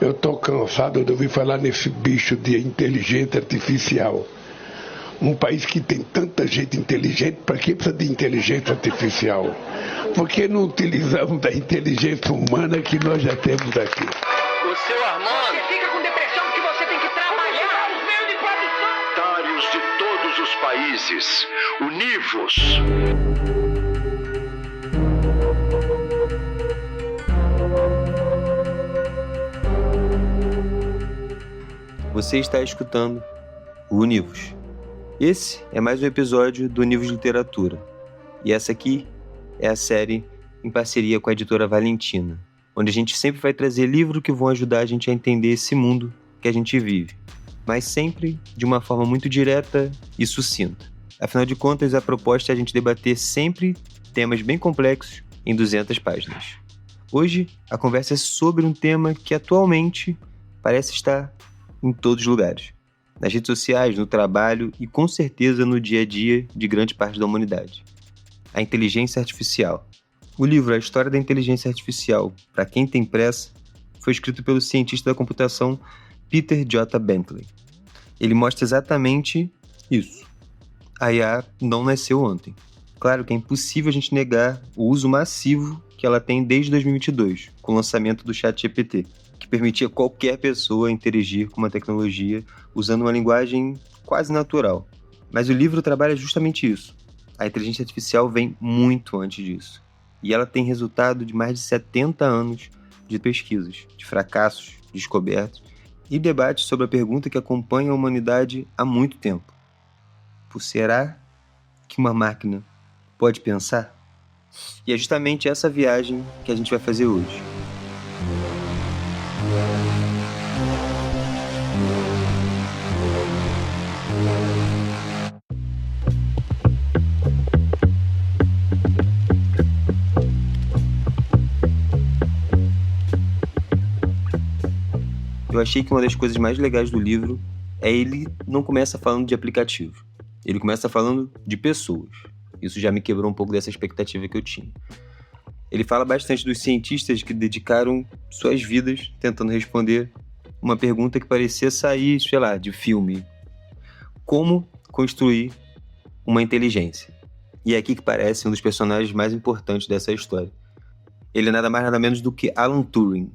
Eu estou cansado de ouvir falar nesse bicho de inteligência artificial. Um país que tem tanta gente inteligente, para que precisa de inteligência artificial? Por que não utilizamos da inteligência humana que nós já temos aqui? O seu Armando... Você fica com depressão porque você tem que trabalhar os meios de produção. Otários de todos os países, univos. Você está escutando o Univos. Esse é mais um episódio do Univos Literatura. E essa aqui é a série em parceria com a editora Valentina, onde a gente sempre vai trazer livros que vão ajudar a gente a entender esse mundo que a gente vive, mas sempre de uma forma muito direta e sucinta. Afinal de contas, a proposta é a gente debater sempre temas bem complexos em 200 páginas. Hoje, a conversa é sobre um tema que atualmente parece estar em todos os lugares. Nas redes sociais, no trabalho e com certeza no dia a dia de grande parte da humanidade. A inteligência artificial. O livro A História da Inteligência Artificial, para quem tem pressa, foi escrito pelo cientista da computação Peter J. Bentley. Ele mostra exatamente isso. A IA não nasceu ontem. Claro que é impossível a gente negar o uso massivo que ela tem desde 2022, com o lançamento do ChatGPT, que permitia qualquer pessoa interagir com uma tecnologia usando uma linguagem quase natural. Mas o livro trabalha justamente isso. A inteligência artificial vem muito antes disso. E ela tem resultado de mais de 70 anos de pesquisas, de fracassos, descobertas e debates sobre a pergunta que acompanha a humanidade há muito tempo. Será que uma máquina pode pensar? E é justamente essa viagem que a gente vai fazer hoje. Eu achei que uma das coisas mais legais do livro é ele não começa falando de aplicativo. Ele começa falando de pessoas. Isso já me quebrou um pouco dessa expectativa que eu tinha. Ele fala bastante dos cientistas que dedicaram suas vidas tentando responder uma pergunta que parecia sair, de filme. Como construir uma inteligência? E é aqui que parece um dos personagens mais importantes dessa história. Ele é nada mais nada menos do que Alan Turing.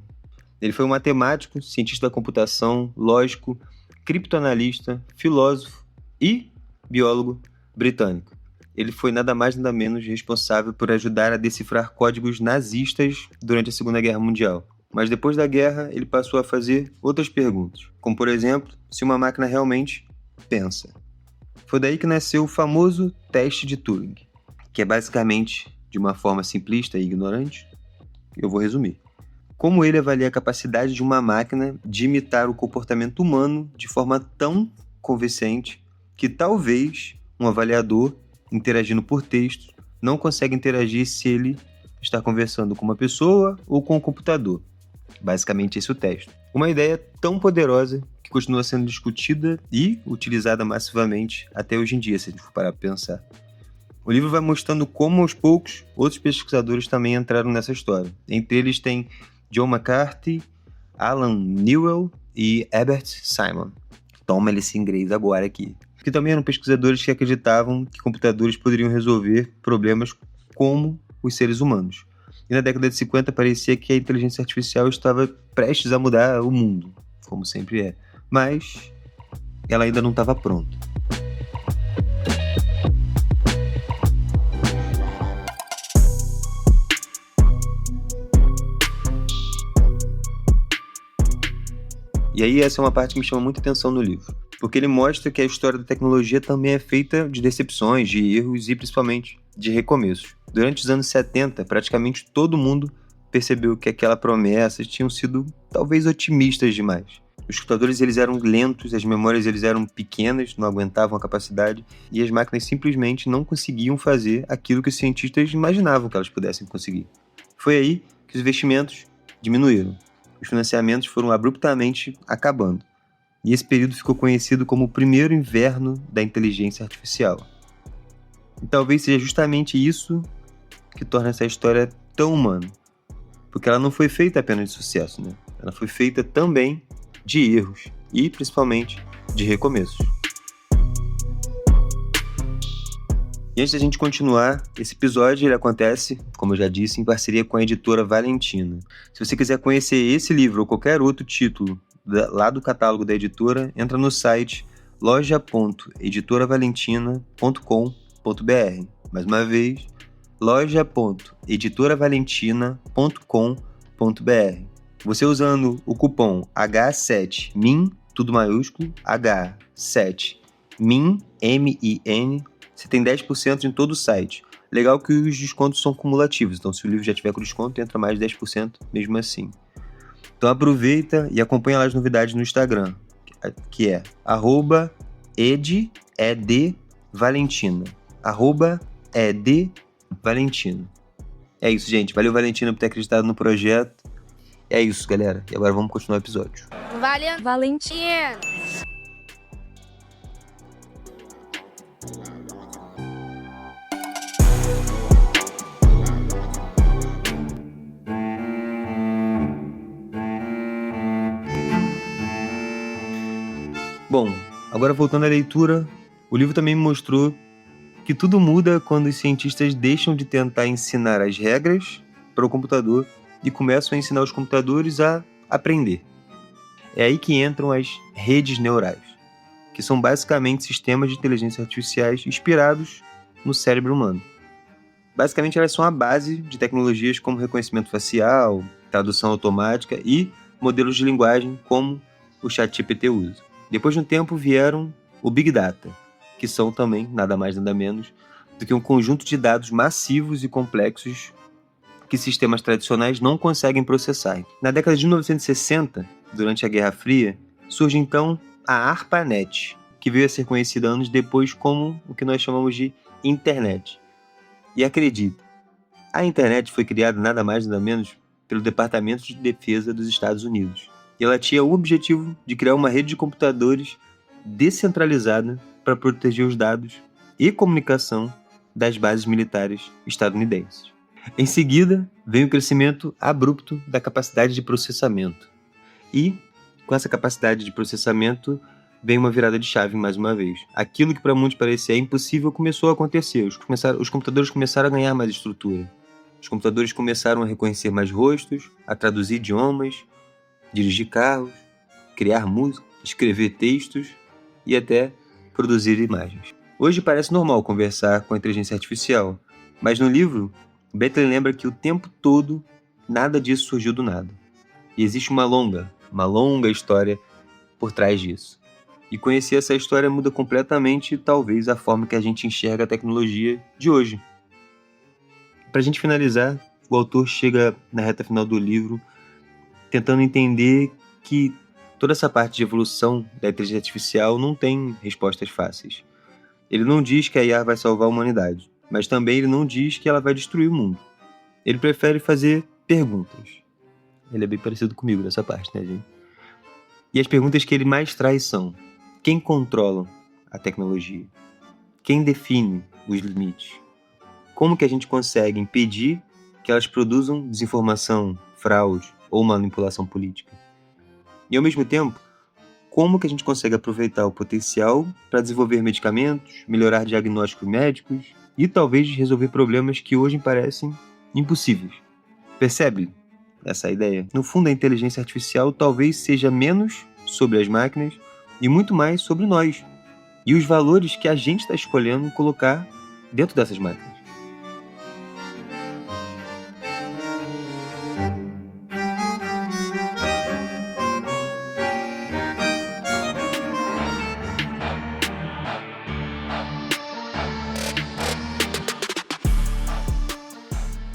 Ele foi um matemático, cientista da computação, lógico, criptoanalista, filósofo e biólogo britânico. Ele foi nada mais nada menos responsável por ajudar a decifrar códigos nazistas durante a Segunda Guerra Mundial. Mas depois da guerra, ele passou a fazer outras perguntas, como por exemplo, se uma máquina realmente pensa. Foi daí que nasceu o famoso teste de Turing, que é basicamente, de uma forma simplista e ignorante, eu vou resumir. Como ele avalia a capacidade de uma máquina de imitar o comportamento humano de forma tão convincente que talvez um avaliador, interagindo por texto, não consegue interagir se ele está conversando com uma pessoa ou com um computador. Basicamente esse é o teste. Uma ideia tão poderosa que continua sendo discutida e utilizada massivamente até hoje em dia, se a gente for parar para pensar. O livro vai mostrando como, aos poucos, outros pesquisadores também entraram nessa história. Entre eles tem John McCarthy, Alan Newell e Herbert Simon. Toma esse inglês agora aqui. Que também eram pesquisadores que acreditavam que computadores poderiam resolver problemas como os seres humanos. E na década de 50 parecia que a inteligência artificial estava prestes a mudar o mundo, como sempre é. Mas ela ainda não estava pronta. E aí essa é uma parte que me chama muita atenção no livro, porque ele mostra que a história da tecnologia também é feita de decepções, de erros e principalmente de recomeços. Durante os anos 70, praticamente todo mundo percebeu que aquela promessa tinham sido talvez otimistas demais. Os computadores eles eram lentos, as memórias eles eram pequenas, não aguentavam a capacidade e as máquinas simplesmente não conseguiam fazer aquilo que os cientistas imaginavam que elas pudessem conseguir. Foi aí que os investimentos diminuíram. Os financiamentos foram abruptamente acabando. E esse período ficou conhecido como o primeiro inverno da inteligência artificial. E talvez seja justamente isso que torna essa história tão humana. Porque ela não foi feita apenas de sucesso, né? Ela foi feita também de erros e, principalmente, de recomeços. E antes da gente continuar, esse episódio ele acontece, como eu já disse, em parceria com a editora Valentina. Se você quiser conhecer esse livro ou qualquer outro título lá do catálogo da editora, entra no site loja.editoravaleNtina.com.br. Mais uma vez, loja.editoravaleNtina.com.br. Você usando o cupom H7MIN, tudo maiúsculo, H7MIN, M-I-N, você tem 10% em todo o site. Legal que os descontos são cumulativos, então se o livro já tiver com desconto, entra mais 10% mesmo assim. Então aproveita e acompanha lá as novidades no Instagram, que é @edvalentina. @edvalentina. É isso, gente. Valeu, Valentina, por ter acreditado no projeto. É isso, galera. E agora vamos continuar o episódio. Valeu, Valentina! Bom, agora voltando à leitura, o livro também me mostrou que tudo muda quando os cientistas deixam de tentar ensinar as regras para o computador e começam a ensinar os computadores a aprender. É aí que entram as redes neurais, que são basicamente sistemas de inteligência artificiais inspirados no cérebro humano. Basicamente, elas são a base de tecnologias como reconhecimento facial, tradução automática e modelos de linguagem como o ChatGPT usa. Depois de um tempo vieram o Big Data, que são também nada mais nada menos do que um conjunto de dados massivos e complexos que sistemas tradicionais não conseguem processar. Na década de 1960, durante a Guerra Fria, surge então a ARPANET, que veio a ser conhecida anos depois como o que nós chamamos de Internet. E acredite, a Internet foi criada nada mais nada menos pelo Departamento de Defesa dos Estados Unidos. E ela tinha o objetivo de criar uma rede de computadores descentralizada para proteger os dados e comunicação das bases militares estadunidenses. Em seguida, vem o crescimento abrupto da capacidade de processamento. E, com essa capacidade de processamento, vem uma virada de chave mais uma vez. Aquilo que para muitos parecia impossível começou a acontecer. Os computadores começaram a ganhar mais estrutura. Os computadores começaram a reconhecer mais rostos, a traduzir idiomas, dirigir carros, criar música, escrever textos e até produzir imagens. Hoje parece normal conversar com a inteligência artificial, mas no livro, Bentley lembra que o tempo todo nada disso surgiu do nada. E existe uma longa história por trás disso. E conhecer essa história muda completamente, talvez, a forma que a gente enxerga a tecnologia de hoje. Para a gente finalizar, o autor chega na reta final do livro tentando entender que toda essa parte de evolução da inteligência artificial não tem respostas fáceis. Ele não diz que a IA vai salvar a humanidade, mas também ele não diz que ela vai destruir o mundo. Ele prefere fazer perguntas. Ele é bem parecido comigo nessa parte, né, gente? E as perguntas que ele mais traz são: quem controla a tecnologia? Quem define os limites? Como que a gente consegue impedir que elas produzam desinformação, fraude ou manipulação política? E ao mesmo tempo, como que a gente consegue aproveitar o potencial para desenvolver medicamentos, melhorar diagnósticos médicos e talvez resolver problemas que hoje parecem impossíveis? Percebe essa ideia? No fundo, a inteligência artificial talvez seja menos sobre as máquinas e muito mais sobre nós e os valores que a gente está escolhendo colocar dentro dessas máquinas.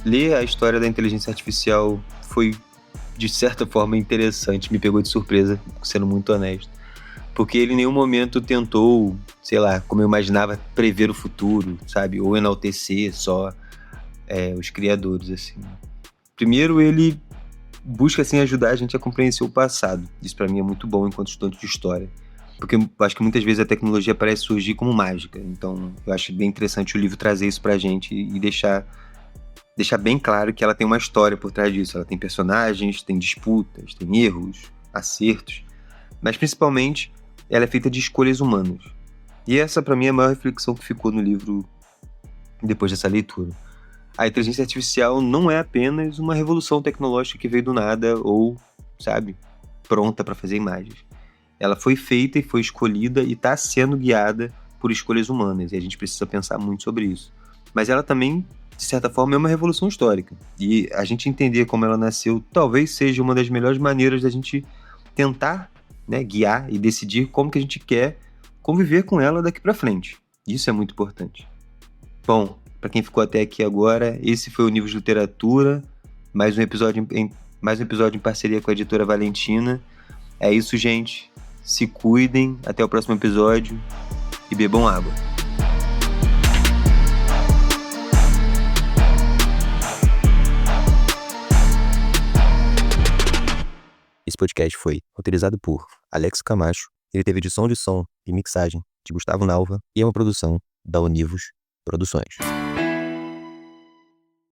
Ler a história da inteligência artificial foi, de certa forma, interessante. Me pegou de surpresa, sendo muito honesto. Porque ele em nenhum momento tentou, sei lá, como eu imaginava, prever o futuro, sabe? Ou enaltecer só os criadores, assim. Primeiro, ele busca, assim, ajudar a gente a compreender o passado. Isso, pra mim, é muito bom enquanto estudante de história. Porque eu acho que muitas vezes a tecnologia parece surgir como mágica. Então, eu acho bem interessante o livro trazer isso pra gente e deixar deixar bem claro que ela tem uma história por trás disso. Ela tem personagens, tem disputas, tem erros, acertos, mas principalmente ela é feita de escolhas humanas. E essa, para mim, é a maior reflexão que ficou no livro depois dessa leitura. A inteligência artificial não é apenas uma revolução tecnológica que veio do nada ou, sabe, pronta para fazer imagens. Ela foi feita e foi escolhida e está sendo guiada por escolhas humanas, e a gente precisa pensar muito sobre isso. Mas ela também, de certa forma, é uma revolução histórica. E a gente entender como ela nasceu talvez seja uma das melhores maneiras da gente tentar, né, guiar e decidir como que a gente quer conviver com ela daqui para frente. Isso é muito importante. Bom, para quem ficou até aqui agora, esse foi o Nível de Literatura, mais um episódio em parceria com a editora Valentina. É isso, gente. Se cuidem, até o próximo episódio e bebam água. Esse podcast foi roteirizado por Alex Camacho. Ele teve edição de som e mixagem de Gustavo Nalva e é uma produção da Univos Produções.